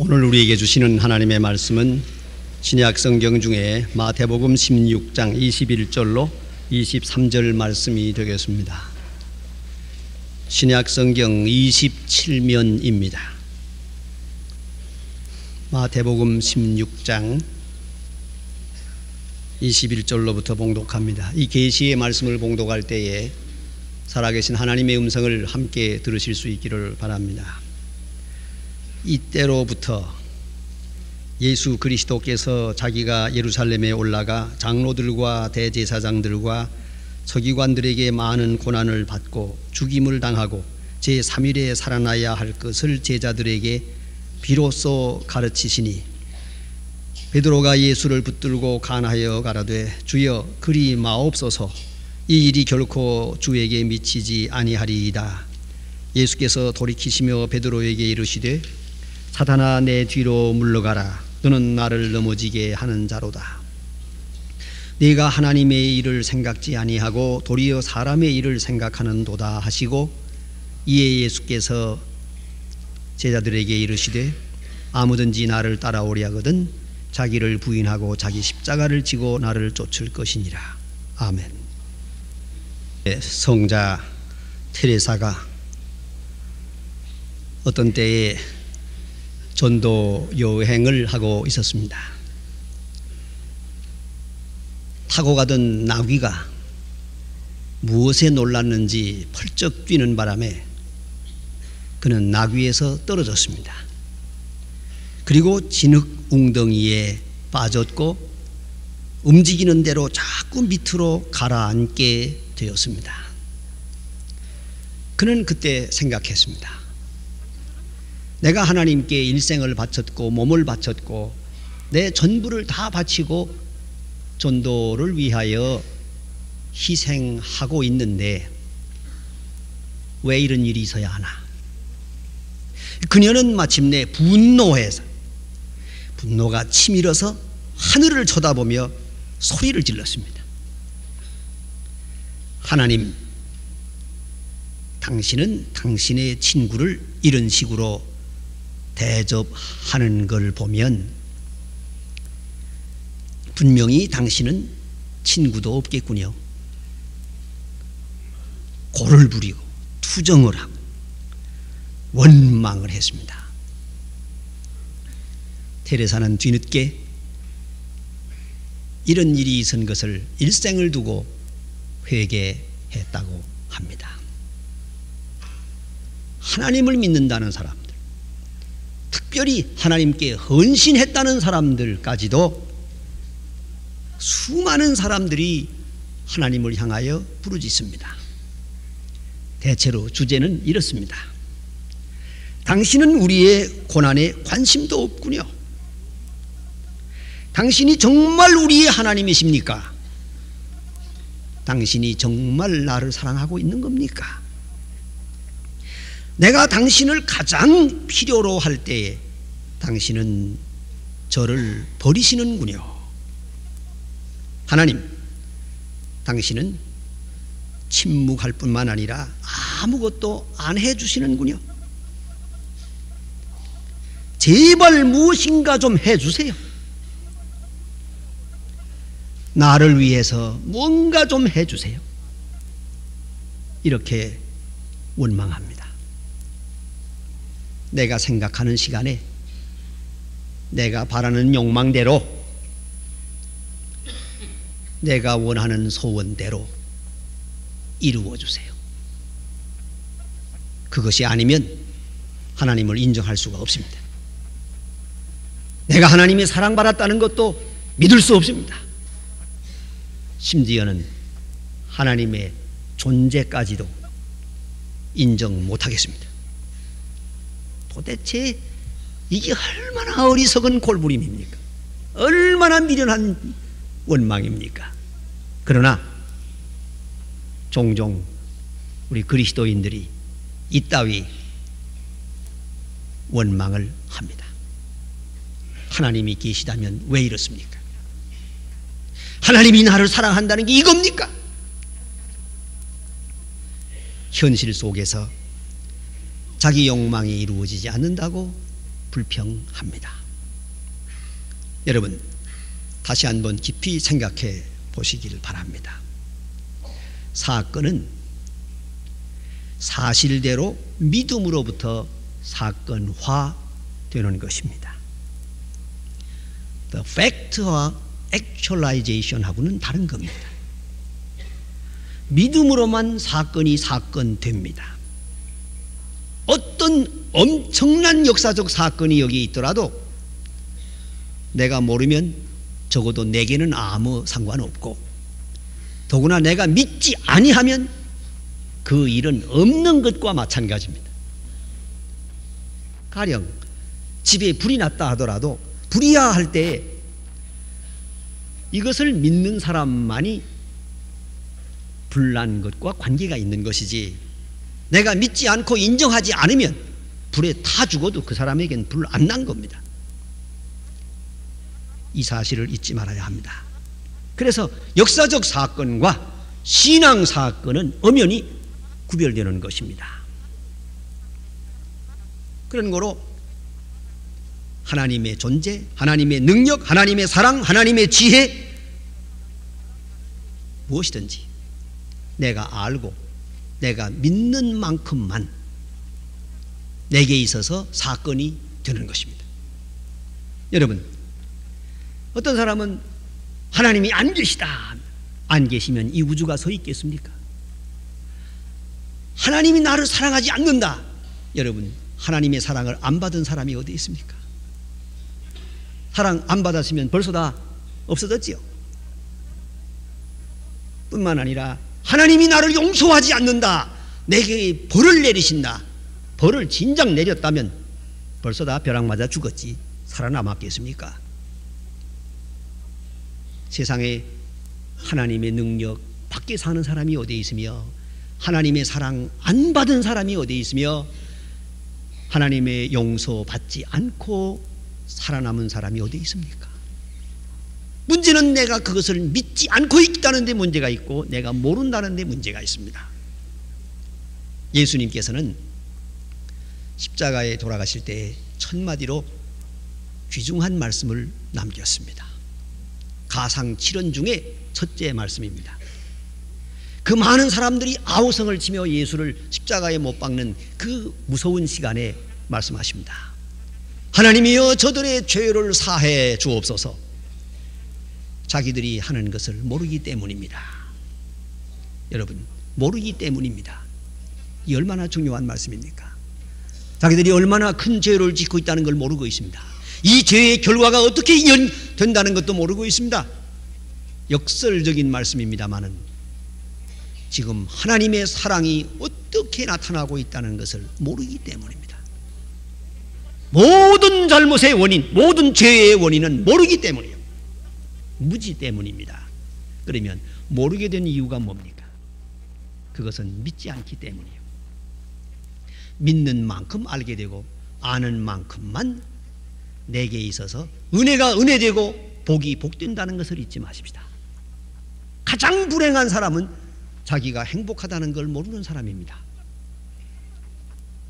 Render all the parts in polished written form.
오늘 우리에게 주시는 하나님의 말씀은 신약 성경 중에 마태복음 16장 21절로 23절 말씀이 되겠습니다. 신약 성경 27면입니다. 마태복음 16장 21절로부터 봉독합니다. 이 계시의 말씀을 봉독할 때에 살아계신 하나님의 음성을 함께 들으실 수 있기를 바랍니다. 이때로부터 예수 그리스도께서 자기가 예루살렘에 올라가 장로들과 대제사장들과 서기관들에게 많은 고난을 받고 죽임을 당하고 제3일에 살아나야 할 것을 제자들에게 비로소 가르치시니 베드로가 예수를 붙들고 간하여 가라되 주여 그리 마옵소서 이 일이 결코 주에게 미치지 아니하리이다. 예수께서 돌이키시며 베드로에게 이르시되 사탄아 내 뒤로 물러가라. 너는 나를 넘어지게 하는 자로다. 네가 하나님의 일을 생각지 아니하고 도리어 사람의 일을 생각하는도다 하시고 이에 예수께서 제자들에게 이르시되 아무든지 나를 따라오려 하거든 자기를 부인하고 자기 십자가를 지고 나를 쫓을 것이니라. 아멘. 성자 테레사가 어떤 때에 전도 여행을 하고 있었습니다. 타고 가던 나귀가 무엇에 놀랐는지 펄쩍 뛰는 바람에 그는 나귀에서 떨어졌습니다. 그리고 진흙 웅덩이에 빠졌고 움직이는 대로 자꾸 밑으로 가라앉게 되었습니다. 그는 그때 생각했습니다. 내가 하나님께 일생을 바쳤고 몸을 바쳤고 내 전부를 다 바치고 전도를 위하여 희생하고 있는데 왜 이런 일이 있어야 하나? 그녀는 마침내 분노가 치밀어서 하늘을 쳐다보며 소리를 질렀습니다. 하나님, 당신은 당신의 친구를 이런 식으로 대접하는 걸 보면 분명히 당신은 친구도 없겠군요. 고를 부리고 투정을 하고 원망을 했습니다. 테레사는 뒤늦게 이런 일이 있은 것을 일생을 두고 회개했다고 합니다. 하나님을 믿는다는 사람들, 특별히 하나님께 헌신했다는 사람들까지도 수많은 사람들이 하나님을 향하여 부르짖습니다. 대체로 주제는 이렇습니다. 당신은 우리의 고난에 관심도 없군요. 당신이 정말 우리의 하나님이십니까? 당신이 정말 나를 사랑하고 있는 겁니까? 내가 당신을 가장 필요로 할 때에 당신은 저를 버리시는군요. 하나님, 당신은 침묵할 뿐만 아니라 아무것도 안 해주시는군요. 제발 무엇인가 좀 해주세요. 나를 위해서 뭔가 좀 해주세요. 이렇게 원망합니다. 내가 생각하는 시간에 내가 바라는 욕망대로 내가 원하는 소원대로 이루어 주세요. 그것이 아니면 하나님을 인정할 수가 없습니다. 내가 하나님의 사랑받았다는 것도 믿을 수 없습니다. 심지어는 하나님의 존재까지도 인정 못하겠습니다. 도대체 이게 얼마나 어리석은 골부림입니까? 얼마나 미련한 원망입니까? 그러나 종종 우리 그리스도인들이 이따위 원망을 합니다. 하나님이 계시다면 왜 이렇습니까? 하나님이 나를 사랑한다는 게 이겁니까? 현실 속에서 자기 욕망이 이루어지지 않는다고 불평합니다. 여러분, 다시 한번 깊이 생각해 보시길 바랍니다. 사건은 사실대로 믿음으로부터 사건화되는 것입니다. The fact와 actualization하고는 다른 겁니다. 믿음으로만 사건이 사건됩니다. 어떤 엄청난 역사적 사건이 여기 있더라도 내가 모르면 적어도 내게는 아무 상관없고, 더구나 내가 믿지 아니하면 그 일은 없는 것과 마찬가지입니다. 가령 집에 불이 났다 하더라도 불이야 할 때 이것을 믿는 사람만이 불난 것과 관계가 있는 것이지, 내가 믿지 않고 인정하지 않으면 불에 타 죽어도 그 사람에겐 불 안 난 겁니다. 이 사실을 잊지 말아야 합니다. 그래서 역사적 사건과 신앙 사건은 엄연히 구별되는 것입니다. 그런 거로 하나님의 존재, 하나님의 능력, 하나님의 사랑, 하나님의 지혜, 무엇이든지 내가 알고 내가 믿는 만큼만 내게 있어서 사건이 되는 것입니다. 여러분, 어떤 사람은 하나님이 안 계시다, 안 계시면 이 우주가 서 있겠습니까? 하나님이 나를 사랑하지 않는다. 여러분, 하나님의 사랑을 안 받은 사람이 어디 있습니까? 사랑 안 받았으면 벌써 다 없어졌지요. 뿐만 아니라 하나님이 나를 용서하지 않는다, 내게 벌을 내리신다. 벌을 진작 내렸다면 벌써 다 벼락 맞아 죽었지 살아남았겠습니까? 세상에 하나님의 능력 밖에 사는 사람이 어디 있으며, 하나님의 사랑 안 받은 사람이 어디 있으며, 하나님의 용서 받지 않고 살아남은 사람이 어디 있습니까? 문제는 내가 그것을 믿지 않고 있다는 데 문제가 있고 내가 모른다는 데 문제가 있습니다. 예수님께서는 십자가에 돌아가실 때 첫마디로 귀중한 말씀을 남겼습니다. 가상 7원 중에 첫째 말씀입니다. 그 많은 사람들이 아우성을 치며 예수를 십자가에 못 박는 그 무서운 시간에 말씀하십니다. 하나님이여 저들의 죄를 사해 주옵소서. 자기들이 하는 것을 모르기 때문입니다. 여러분, 모르기 때문입니다. 이 얼마나 중요한 말씀입니까? 자기들이 얼마나 큰 죄를 짓고 있다는 걸 모르고 있습니다. 이 죄의 결과가 어떻게 된다는 것도 모르고 있습니다. 역설적인 말씀입니다마는 지금 하나님의 사랑이 어떻게 나타나고 있다는 것을 모르기 때문입니다. 모든 잘못의 원인, 모든 죄의 원인은 모르기 때문이에요. 무지 때문입니다. 그러면 모르게 된 이유가 뭡니까? 그것은 믿지 않기 때문이에요. 믿는 만큼 알게 되고 아는 만큼만 내게 있어서 은혜가 은혜되고 복이 복된다는 것을 잊지 마십시다. 가장 불행한 사람은 자기가 행복하다는 걸 모르는 사람입니다.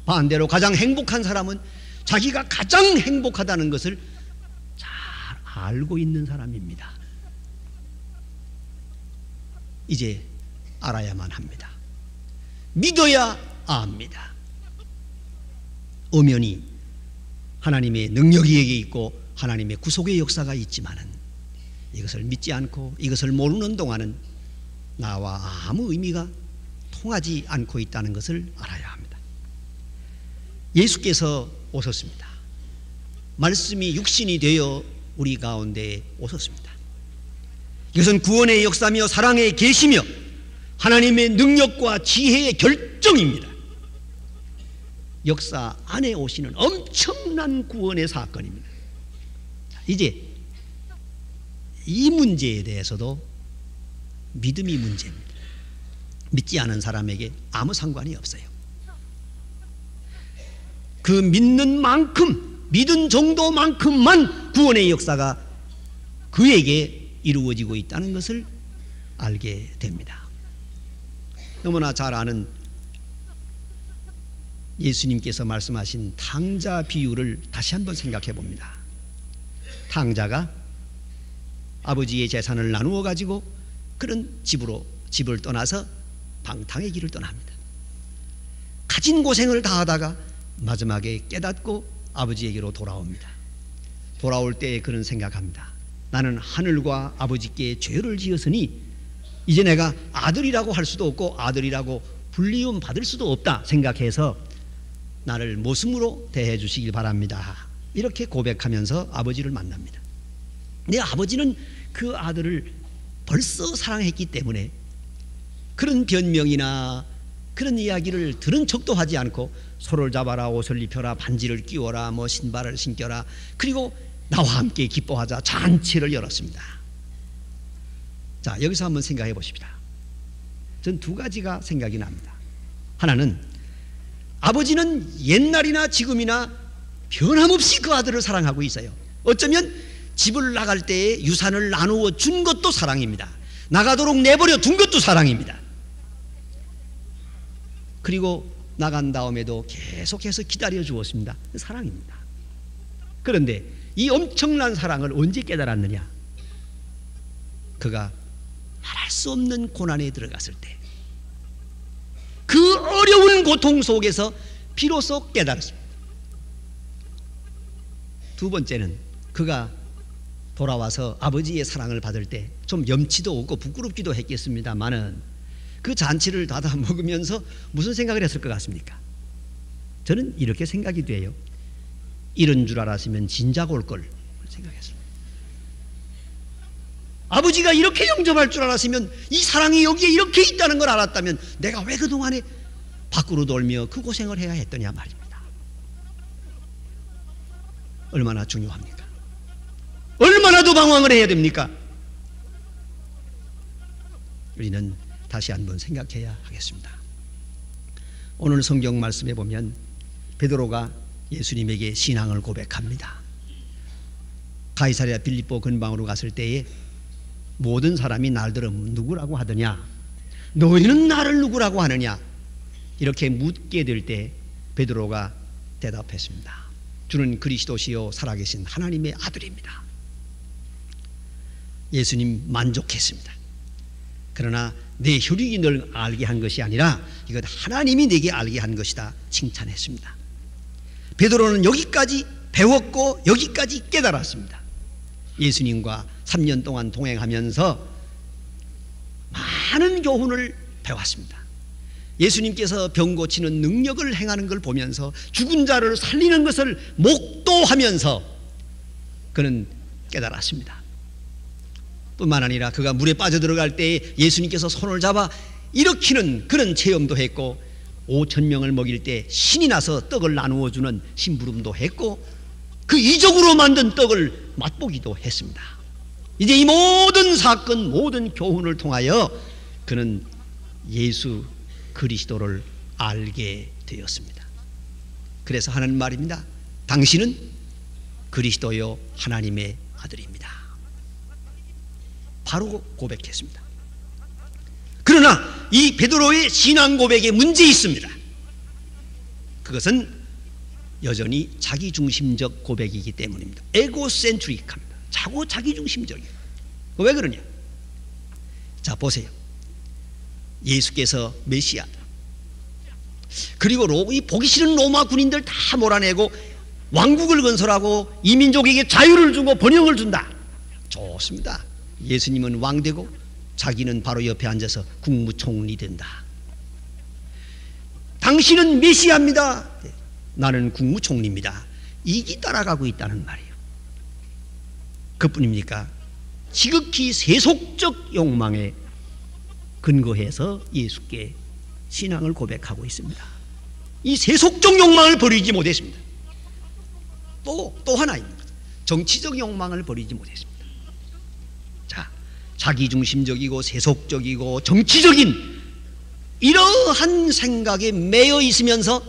반대로 가장 행복한 사람은 자기가 가장 행복하다는 것을 잘 알고 있는 사람입니다. 이제 알아야만 합니다. 믿어야 압니다. 엄연히 하나님의 능력이 여기 있고 하나님의 구속의 역사가 있지만은 이것을 믿지 않고 이것을 모르는 동안은 나와 아무 의미가 통하지 않고 있다는 것을 알아야 합니다. 예수께서 오셨습니다. 말씀이 육신이 되어 우리 가운데 오셨습니다. 이것은 구원의 역사며 사랑의 계시며 하나님의 능력과 지혜의 결정입니다. 역사 안에 오시는 엄청난 구원의 사건입니다. 이제 이 문제에 대해서도 믿음이 문제입니다. 믿지 않은 사람에게 아무 상관이 없어요. 그 믿는 만큼, 믿은 정도만큼만 구원의 역사가 그에게 이루어지고 있다는 것을 알게 됩니다. 너무나 잘 아는 예수님께서 말씀하신 탕자 비유를 다시 한번 생각해 봅니다. 탕자가 아버지의 재산을 나누어 가지고 그런 집을 떠나서 방탕의 길을 떠납니다. 가진 고생을 다하다가 마지막에 깨닫고 아버지에게로 돌아옵니다. 돌아올 때 그는 생각합니다. 나는 하늘과 아버지께 죄를 지었으니 이제 내가 아들이라고 할 수도 없고 아들이라고 불리움 받을 수도 없다 생각해서 나를 모습으로 대해 주시길 바랍니다. 이렇게 고백하면서 아버지를 만납니다. 내 아버지는 그 아들을 벌써 사랑했기 때문에 그런 변명이나 그런 이야기를 들은 척도 하지 않고 소를 잡아라, 옷을 입혀라, 반지를 끼워라, 뭐 신발을 신겨라, 그리고 나와 함께 기뻐하자 잔치를 열었습니다. 자, 여기서 한번 생각해 보십시다. 전 두 가지가 생각이 납니다. 하나는 아버지는 옛날이나 지금이나 변함없이 그 아들을 사랑하고 있어요. 어쩌면 집을 나갈 때에 유산을 나누어 준 것도 사랑입니다. 나가도록 내버려 둔 것도 사랑입니다. 그리고 나간 다음에도 계속해서 기다려 주었습니다. 사랑입니다. 그런데 이 엄청난 사랑을 언제 깨달았느냐? 그가 말할 수 없는 고난에 들어갔을 때, 그 어려운 고통 속에서 비로소 깨달았습니다. 두 번째는 그가 돌아와서 아버지의 사랑을 받을 때 좀 염치도 없고 부끄럽기도 했겠습니다만은 그 잔치를 닫아 먹으면서 무슨 생각을 했을 것 같습니까? 저는 이렇게 생각이 돼요. 이런 줄 알았으면 진작 올 걸 생각했습니다. 아버지가 이렇게 영접할 줄 알았으면, 이 사랑이 여기에 이렇게 있다는 걸 알았다면 내가 왜 그동안에 밖으로 돌며 그 고생을 해야 했더냐 말입니다. 얼마나 중요합니까? 얼마나 더 방황을 해야 됩니까? 우리는 다시 한번 생각해야 하겠습니다. 오늘 성경 말씀에 보면 베드로가 예수님에게 신앙을 고백합니다. 가이사랴 빌립보 근방으로 갔을 때에 모든 사람이 날들은 누구라고 하더냐, 너희는 나를 누구라고 하느냐, 이렇게 묻게 될 때 베드로가 대답했습니다. 주는 그리스도시요 살아계신 하나님의 아들입니다. 예수님 만족했습니다. 그러나 내 혈육이 널 알게 한 것이 아니라 이것 하나님이 내게 알게 한 것이다 칭찬했습니다. 베드로는 여기까지 배웠고 여기까지 깨달았습니다. 예수님과 3년 동안 동행하면서 많은 교훈을 배웠습니다. 예수님께서 병 고치는 능력을 행하는 걸 보면서 죽은 자를 살리는 것을 목도하면서 그는 깨달았습니다. 뿐만 아니라 그가 물에 빠져들어갈 때 예수님께서 손을 잡아 일으키는 그런 체험도 했고, 5,000명을 먹일 때 신이 나서 떡을 나누어 주는 심부름도 했고, 그 이적으로 만든 떡을 맛보기도 했습니다. 이제 이 모든 사건, 모든 교훈을 통하여 그는 예수 그리스도를 알게 되었습니다. 그래서 하는 말입니다. 당신은 그리스도요 하나님의 아들입니다. 바로 고백했습니다. 그러나 이 베드로의 신앙 고백에 문제 있습니다. 그것은 여전히 자기중심적 고백이기 때문입니다. 에고센트릭합니다. 자기중심적이에요. 왜 그러냐? 자, 보세요. 예수께서 메시아다. 그리고 이 보기 싫은 로마 군인들 다 몰아내고 왕국을 건설하고 이민족에게 자유를 주고 번영을 준다. 좋습니다. 예수님은 왕 되고 자기는 바로 옆에 앉아서 국무총리 된다. 당신은 메시아입니다. 나는 국무총리입니다. 이기 따라가고 있다는 말이에요. 그뿐입니까? 지극히 세속적 욕망에 근거해서 예수께 신앙을 고백하고 있습니다. 이 세속적 욕망을 버리지 못했습니다. 또 하나입니다. 정치적 욕망을 버리지 못했습니다. 자, 자기중심적이고 세속적이고 정치적인 이러한 생각에 매여 있으면서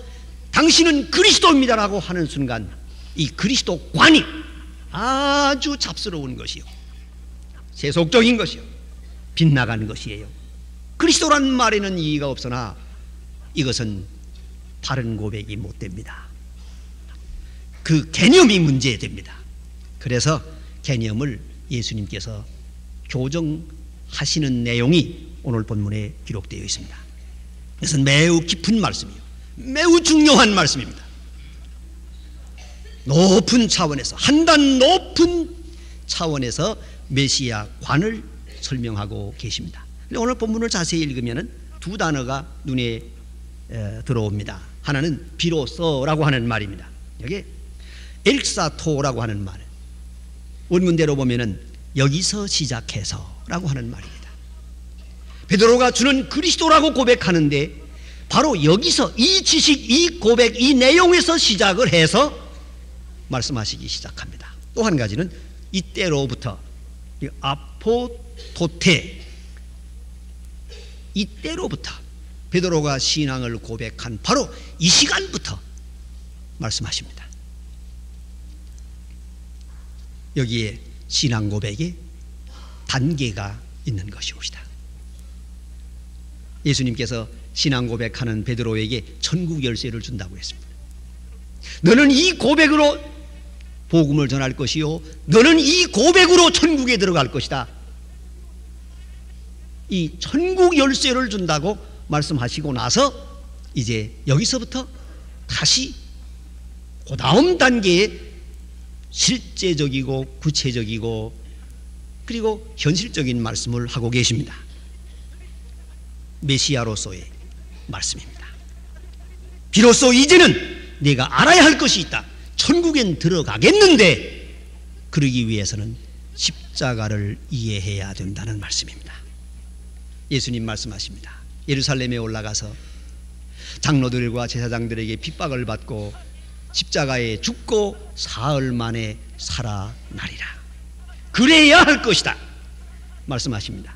당신은 그리스도입니다라고 하는 순간 이 그리스도관이 아주 잡스러운 것이요, 세속적인 것이요, 빗나가는 것이에요. 그리스도란 말에는 이의가 없으나 이것은 바른 고백이 못 됩니다. 그 개념이 문제됩니다. 그래서 개념을 예수님께서 교정하시는 내용이 오늘 본문에 기록되어 있습니다. 이것은 매우 깊은 말씀이요, 매우 중요한 말씀입니다. 높은 차원에서, 한 단 높은 차원에서 메시아 관을 설명하고 계십니다. 오늘 본문을 자세히 읽으면 두 단어가 눈에 들어옵니다. 하나는 비로소라고 하는 말입니다. 여기 엘사토라고 하는 말, 원문대로 보면은 여기서 시작해서라고 하는 말입니다. 베드로가 주는 그리스도라고 고백하는데 바로 여기서 이 지식, 이 고백, 이 내용에서 시작을 해서 말씀하시기 시작합니다. 또 한 가지는 이때로부터, 아포토테, 이때로부터 베드로가 신앙을 고백한 바로 이 시간부터 말씀하십니다. 여기에 신앙 고백에 단계가 있는 것이옵니다. 예수님께서 신앙 고백하는 베드로에게 천국 열쇠를 준다고 했습니다. 너는 이 고백으로 복음을 전할 것이요, 너는 이 고백으로 천국에 들어갈 것이다. 이 천국 열쇠를 준다고 말씀하시고 나서 이제 여기서부터 다시 그 다음 단계에 실제적이고 구체적이고 그리고 현실적인 말씀을 하고 계십니다. 메시아로서의 말씀입니다. 비로소 이제는 내가 알아야 할 것이 있다. 천국엔 들어가겠는데 그러기 위해서는 십자가를 이해해야 된다는 말씀입니다. 예수님 말씀하십니다. 예루살렘에 올라가서 장로들과 제사장들에게 핍박을 받고 십자가에 죽고 사흘 만에 살아나리라. 그래야 할 것이다 말씀하십니다.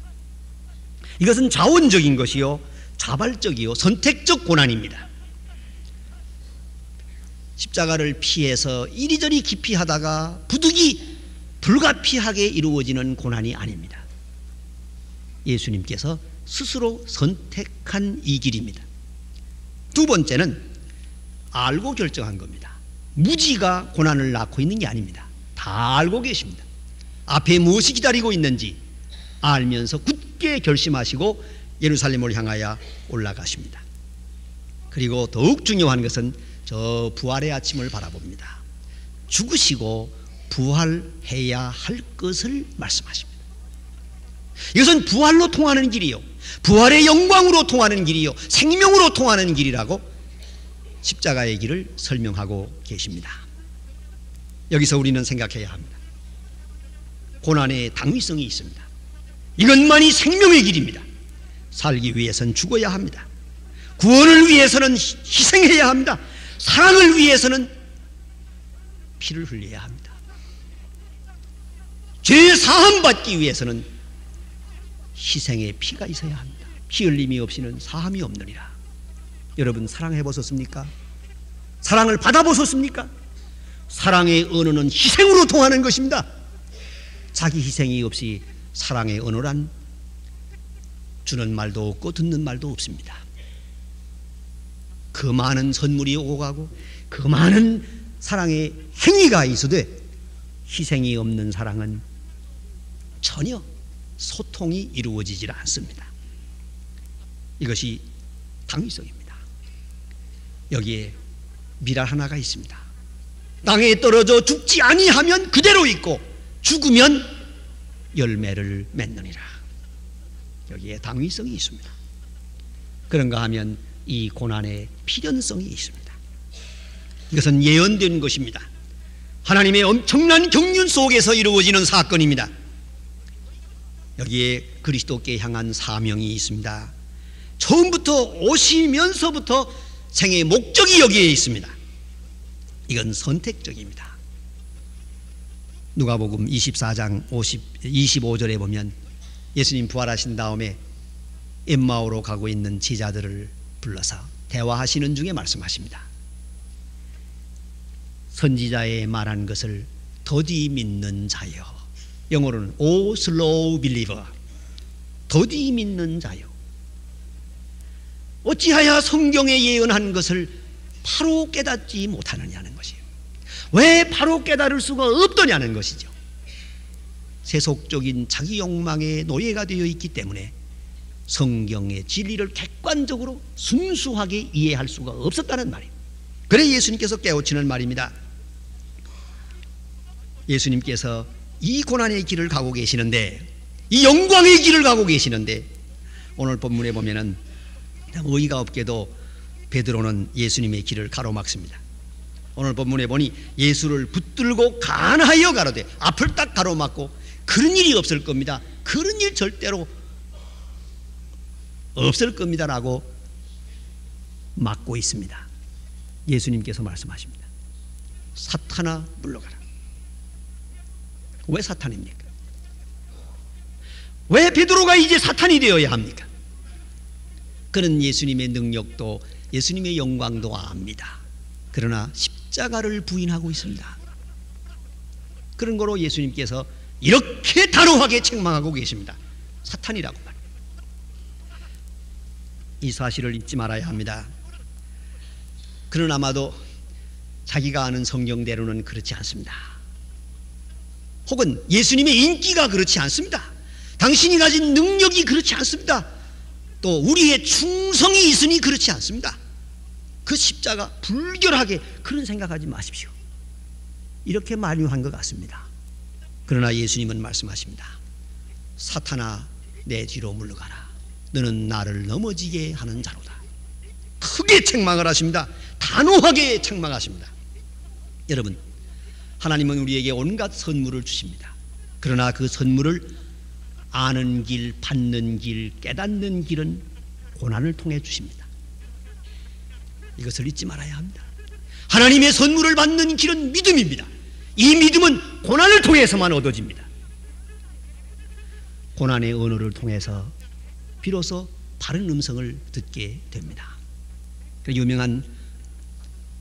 이것은 자원적인 것이요, 자발적이요, 선택적 고난입니다. 십자가를 피해서 이리저리 깊이 하다가 부득이 불가피하게 이루어지는 고난이 아닙니다. 예수님께서 스스로 선택한 이 길입니다. 두 번째는 알고 결정한 겁니다. 무지가 고난을 낳고 있는 게 아닙니다. 다 알고 계십니다. 앞에 무엇이 기다리고 있는지 알면서 굳게 결심하시고 예루살렘을 향하여 올라가십니다. 그리고 더욱 중요한 것은 저 부활의 아침을 바라봅니다. 죽으시고 부활해야 할 것을 말씀하십니다. 이것은 부활로 통하는 길이요, 부활의 영광으로 통하는 길이요, 생명으로 통하는 길이라고 십자가의 길을 설명하고 계십니다. 여기서 우리는 생각해야 합니다. 고난의 당위성이 있습니다. 이것만이 생명의 길입니다. 살기 위해서는 죽어야 합니다. 구원을 위해서는 희생해야 합니다. 사랑을 위해서는 피를 흘려야 합니다. 죄 사함 받기 위해서는 희생의 피가 있어야 합니다. 피 흘림이 없이는 사함이 없느니라. 여러분 사랑해 보셨습니까? 사랑을 받아 보셨습니까? 사랑의 언어는 희생으로 통하는 것입니다. 자기 희생이 없이 사랑의 언어란 주는 말도 없고 듣는 말도 없습니다. 그 많은 선물이 오고 가고 그 많은 사랑의 행위가 있어도 희생이 없는 사랑은 전혀 소통이 이루어지질 않습니다. 이것이 당위성입니다. 여기에 미랄 하나가 있습니다. 땅에 떨어져 죽지 아니하면 그대로 있고 죽으면 열매를 맺느니라. 여기에 당위성이 있습니다. 그런가 하면 이 고난의 필연성이 있습니다. 이것은 예언된 것입니다. 하나님의 엄청난 경륜 속에서 이루어지는 사건입니다. 여기에 그리스도께 향한 사명이 있습니다. 처음부터 오시면서부터 생의 목적이 여기에 있습니다. 이건 선택적입니다. 누가복음 24장 25절에 보면 예수님 부활하신 다음에 엠마오로 가고 있는 제자들을 불러서 대화하시는 중에 말씀하십니다. 선지자의 말한 것을 더디 믿는 자여. 영어로는 O slow believer, 더디 믿는 자여. 어찌하여 성경에 예언한 것을 바로 깨닫지 못하느냐는 것이에요. 왜 바로 깨달을 수가 없더냐는 것이죠. 세속적인 자기 욕망의 노예가 되어 있기 때문에 성경의 진리를 객관적으로 순수하게 이해할 수가 없었다는 말이에요. 그래 예수님께서 깨우치는 말입니다. 예수님께서 이 고난의 길을 가고 계시는데, 이 영광의 길을 가고 계시는데, 오늘 본문에 보면은 어이가 없게도 베드로는 예수님의 길을 가로막습니다. 오늘 본문에 보니 예수를 붙들고 간하여 가로되, 앞을 딱 가로막고 그런 일이 없을 겁니다, 그런 일 절대로 없을 겁니다라고 막고 있습니다. 예수님께서 말씀하십니다. 사탄아 물러가라. 왜 사탄입니까? 왜 베드로가 이제 사탄이 되어야 합니까? 그는 예수님의 능력도 예수님의 영광도 압니다. 그러나 십자가를 부인하고 있습니다. 그런 거로 예수님께서 이렇게 단호하게 책망하고 계십니다. 사탄이라고 말합니다. 이 사실을 잊지 말아야 합니다. 그는 아마도 자기가 아는 성경대로는 그렇지 않습니다. 혹은 예수님의 인기가 그렇지 않습니다. 당신이 가진 능력이 그렇지 않습니다. 또 우리의 충성이 있으니 그렇지 않습니다. 그 십자가 불결하게 그런 생각하지 마십시오. 이렇게 만류한 것 같습니다. 그러나 예수님은 말씀하십니다. 사탄아 내 뒤로 물러가라. 너는 나를 넘어지게 하는 자로다. 크게 책망을 하십니다. 단호하게 책망하십니다. 여러분, 하나님은 우리에게 온갖 선물을 주십니다. 그러나 그 선물을 아는 길, 받는 길, 깨닫는 길은 고난을 통해 주십니다. 이것을 잊지 말아야 합니다. 하나님의 선물을 받는 길은 믿음입니다. 이 믿음은 고난을 통해서만 얻어집니다. 고난의 언어를 통해서 비로소 바른 음성을 듣게 됩니다. 유명한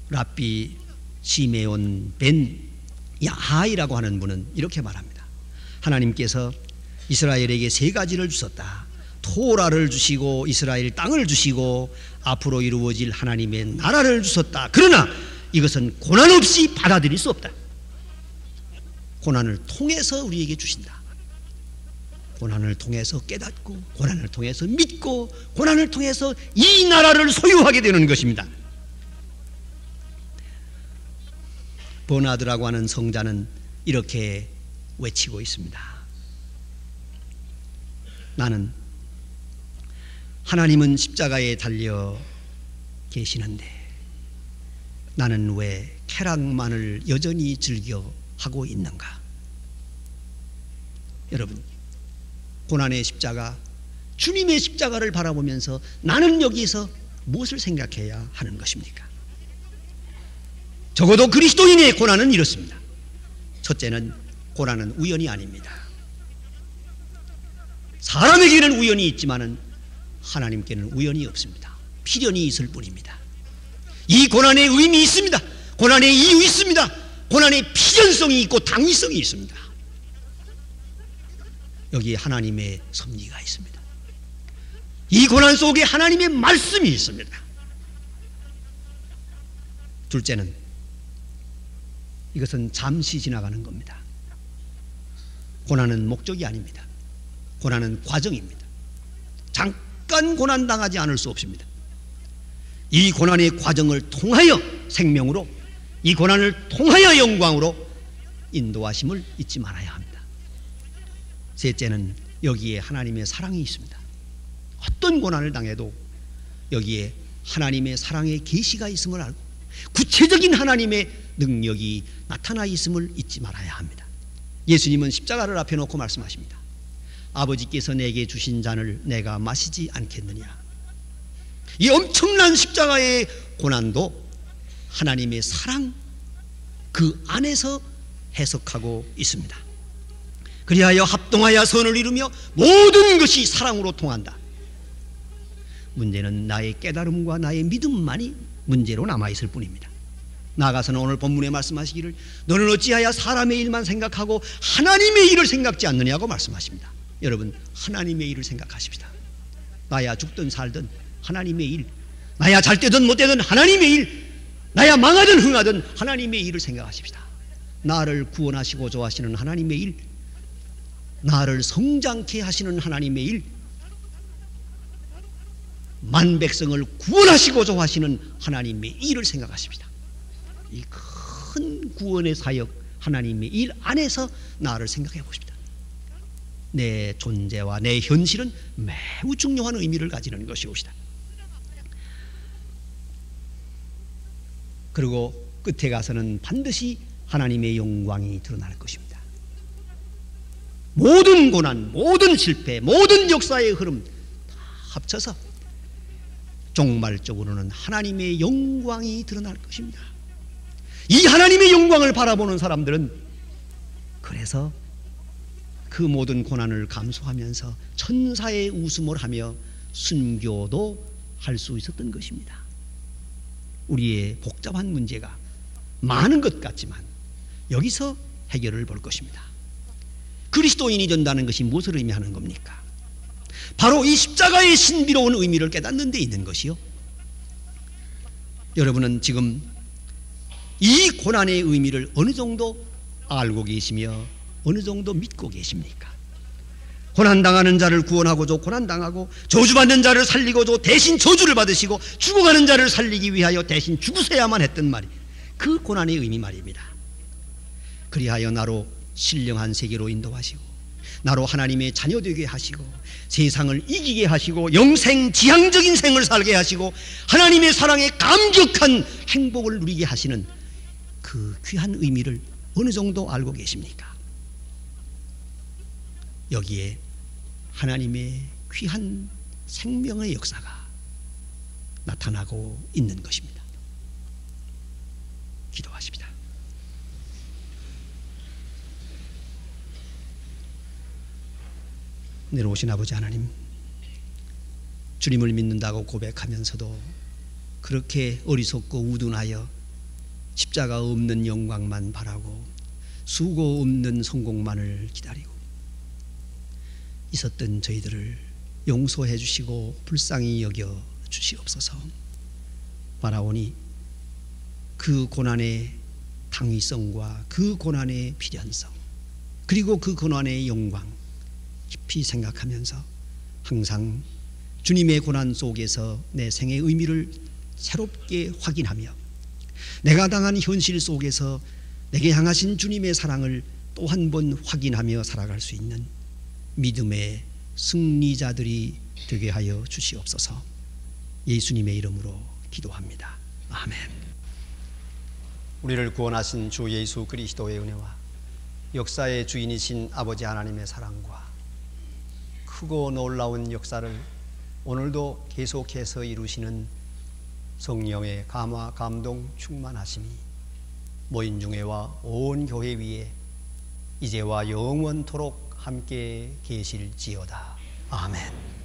랍비 시메온 벤 야하이라고 하는 분은 이렇게 말합니다. 하나님께서 이스라엘에게 세 가지를 주셨다. 토라를 주시고 이스라엘 땅을 주시고 앞으로 이루어질 하나님의 나라를 주셨다. 그러나 이것은 고난 없이 받아들일 수 없다. 고난을 통해서 우리에게 주신다. 고난을 통해서 깨닫고 고난을 통해서 믿고 고난을 통해서 이 나라를 소유하게 되는 것입니다. 버나드라고 하는 성자는 이렇게 외치고 있습니다. 나는 하나님은 십자가에 달려 계시는데 나는 왜 쾌락만을 여전히 즐겨 하고 있는가? 여러분, 고난의 십자가, 주님의 십자가를 바라보면서 나는 여기서 무엇을 생각해야 하는 것입니까? 적어도 그리스도인의 고난은 이렇습니다. 첫째는 고난은 우연이 아닙니다. 사람에게는 우연이 있지만은 하나님께는 우연이 없습니다. 필연이 있을 뿐입니다. 이 고난에 의미 있습니다. 고난에 이유 있습니다. 고난에 필연성이 있고 당위성이 있습니다. 여기에 하나님의 섭리가 있습니다. 이 고난 속에 하나님의 말씀이 있습니다. 둘째는 이것은 잠시 지나가는 겁니다. 고난은 목적이 아닙니다. 고난은 과정입니다. 잠깐 고난당하지 않을 수 없습니다. 이 고난의 과정을 통하여 생명으로, 이 고난을 통하여 영광으로 인도하심을 잊지 말아야 합니다. 셋째는 여기에 하나님의 사랑이 있습니다. 어떤 고난을 당해도 여기에 하나님의 사랑의 계시가 있음을 알고 구체적인 하나님의 능력이 나타나 있음을 잊지 말아야 합니다. 예수님은 십자가를 앞에 놓고 말씀하십니다. 아버지께서 내게 주신 잔을 내가 마시지 않겠느냐. 이 엄청난 십자가의 고난도 하나님의 사랑 그 안에서 해석하고 있습니다. 그리하여 합동하여 선을 이루며 모든 것이 사랑으로 통한다. 문제는 나의 깨달음과 나의 믿음만이 문제로 남아있을 뿐입니다. 나아가서는 오늘 본문에 말씀하시기를 너는 어찌하여 사람의 일만 생각하고 하나님의 일을 생각지 않느냐고 말씀하십니다. 여러분, 하나님의 일을 생각하십시다. 나야 죽든 살든 하나님의 일, 나야 잘 되든 못 되든 하나님의 일, 나야 망하든 흥하든 하나님의 일을 생각하십시다. 나를 구원하시고자 하시는 하나님의 일, 나를 성장케 하시는 하나님의 일, 만백성을 구원하시고자 하시는 하나님의 일을 생각하십시다. 이 큰 구원의 사역 하나님의 일 안에서 나를 생각해 보십시다. 내 존재와 내 현실은 매우 중요한 의미를 가지는 것이옵시다. 그리고 끝에 가서는 반드시 하나님의 영광이 드러날 것입니다. 모든 고난, 모든 실패, 모든 역사의 흐름 다 합쳐서 종말적으로는 하나님의 영광이 드러날 것입니다. 이 하나님의 영광을 바라보는 사람들은 그래서 그 모든 고난을 감수하면서 천사의 웃음을 하며 순교도 할 수 있었던 것입니다. 우리의 복잡한 문제가 많은 것 같지만 여기서 해결을 볼 것입니다. 그리스도인이 된다는 것이 무엇을 의미하는 겁니까? 바로 이 십자가의 신비로운 의미를 깨닫는 데 있는 것이요. 여러분은 지금 이 고난의 의미를 어느 정도 알고 계시며 어느 정도 믿고 계십니까? 고난당하는 자를 구원하고자 고난당하고 저주받는 자를 살리고자 대신 저주를 받으시고 죽어가는 자를 살리기 위하여 대신 죽으셔야만 했던 말이 그 고난의 의미 말입니다. 그리하여 나로 신령한 세계로 인도하시고 나로 하나님의 자녀 되게 하시고 세상을 이기게 하시고 영생 지향적인 생을 살게 하시고 하나님의 사랑에 감격한 행복을 누리게 하시는 그 귀한 의미를 어느 정도 알고 계십니까? 여기에 하나님의 귀한 생명의 역사가 나타나고 있는 것입니다. 기도하십시다. 내려오신 아버지 하나님, 주님을 믿는다고 고백하면서도 그렇게 어리석고 우둔하여 십자가 없는 영광만 바라고 수고 없는 성공만을 기다리고 있었던 저희들을 용서해 주시고 불쌍히 여겨 주시옵소서. 바라오니 그 고난의 당위성과 그 고난의 필연성 그리고 그 고난의 영광 깊이 생각하면서 항상 주님의 고난 속에서 내 생의 의미를 새롭게 확인하며 내가 당한 현실 속에서 내게 향하신 주님의 사랑을 또 한 번 확인하며 살아갈 수 있는 믿음의 승리자들이 되게 하여 주시옵소서. 예수님의 이름으로 기도합니다. 아멘. 우리를 구원하신 주 예수 그리스도의 은혜와 역사의 주인이신 아버지 하나님의 사랑과 크고 놀라운 역사를 오늘도 계속해서 이루시는 성령의 감화 감동 충만하심이 모인 중에와 온 교회 위에 이제와 영원토록 함께 계실지어다. 아멘.